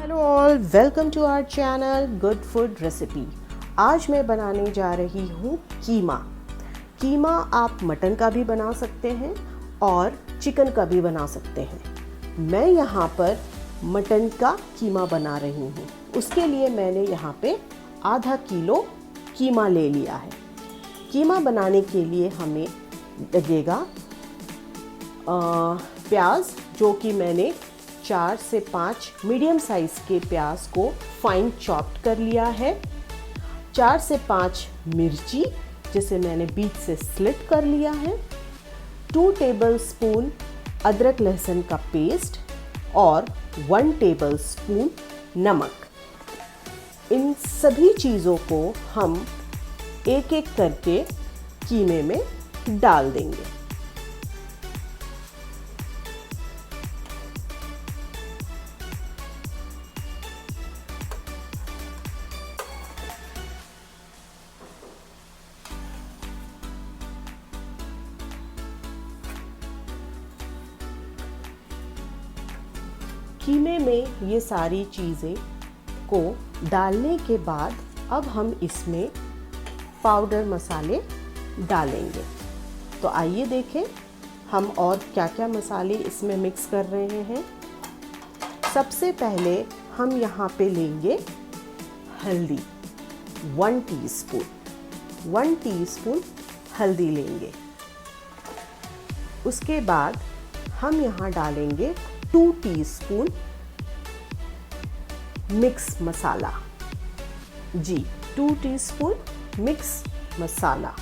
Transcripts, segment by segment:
Hello all, welcome to our channel good food recipe. आज मैं बनाने जा रही हूँ कीमा। कीमा आप मटन का भी बना सकते हैं और चिकन का भी बना सकते हैं। मैं यहाँ पर मटन का कीमा बना रही हूँ। उसके लिए मैंने यहाँ पे आधा किलो कीमा ले लिया है। कीमा बनाने के लिए हमें लगेगा प्याज, जो कि मैंने 4 से 5 मीडियम साइज़ के प्याज को फाइन चॉप्ड कर लिया है। 4 से 5 मिर्ची, जिसे मैंने बीच से स्लिट कर लिया है। 2 टेबलस्पून अदरक लहसुन का पेस्ट और 1 टेबलस्पून नमक। इन सभी चीज़ों को हम एक एक करके कीमे में डाल देंगे। कीमे में ये सारी चीज़ें को डालने के बाद अब हम इसमें पाउडर मसाले डालेंगे। तो आइए देखें हम और क्या क्या मसाले इसमें मिक्स कर रहे हैं। सबसे पहले हम यहाँ पे लेंगे हल्दी, 1 टीस्पून। 1 टीस्पून हल्दी लेंगे। उसके बाद हम यहाँ डालेंगे 2 टीस्पून मिक्स मसाला। जी, 2 टीस्पून मिक्स मसाला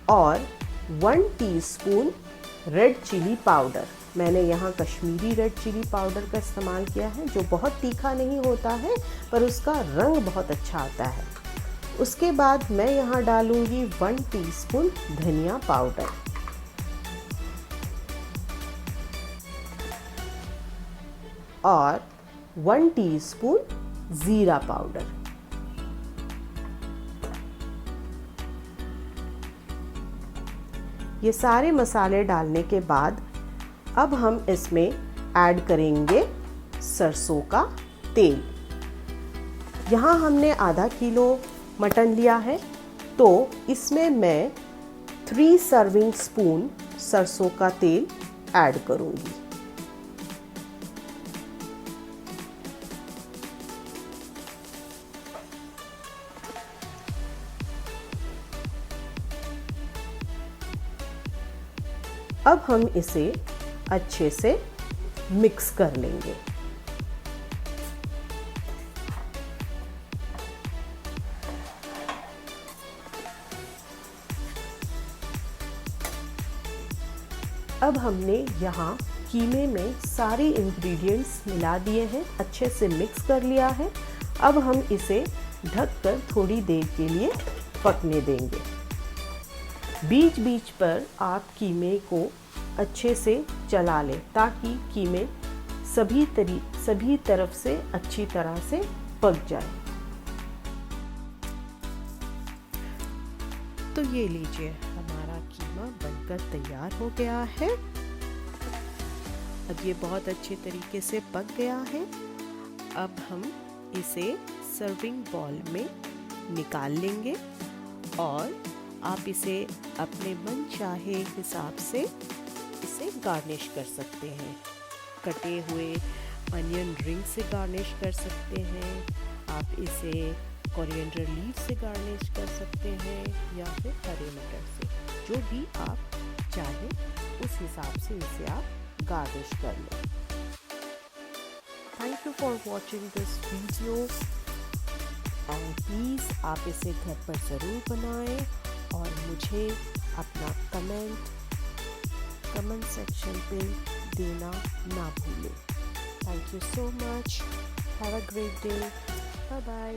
और 1 टीस्पून रेड चिली पाउडर। मैंने यहाँ कश्मीरी रेड चिली पाउडर का इस्तेमाल किया है, जो बहुत तीखा नहीं होता है पर उसका रंग बहुत अच्छा आता है। उसके बाद मैं यहाँ डालूँगी 1 टीस्पून धनिया पाउडर और 1 टीस्पून ज़ीरा पाउडर। ये सारे मसाले डालने के बाद अब हम इसमें ऐड करेंगे सरसों का तेल। यहाँ हमने आधा किलो मटन लिया है, तो इसमें मैं 3 सर्विंग स्पून सरसों का तेल ऐड करूँगी। अब हम इसे अच्छे से मिक्स कर लेंगे। अब हमने यहाँ कीमे में सारे इंग्रेडिएंट्स मिला दिए हैं, अच्छे से मिक्स कर लिया है। अब हम इसे ढककर थोड़ी देर के लिए पकने देंगे। बीच बीच पर आप कीमे को अच्छे से चला लें ताकि कीमे सभी तरफ से अच्छी तरह से पक जाए। तो ये लीजिए, हमारा कीमा बनकर तैयार हो गया है। अब ये बहुत अच्छे तरीके से पक गया है। अब हम इसे सर्विंग बॉल में निकाल लेंगे और आप इसे अपने मन चाहे हिसाब से इसे गार्निश कर सकते हैं। कटे हुए अनियन रिंग से गार्निश कर सकते हैं, आप इसे कोरिएंडर लीफ से गार्निश कर सकते हैं या फिर हरे मटर से। जो भी आप चाहें उस हिसाब से इसे आप गार्निश कर लें। Thank you for watching this video and please आप इसे घर पर ज़रूर बनाएं और मुझे अपना कमेंट सेक्शन पे देना ना भूलें। Thank you so much. Have a great day. Bye bye.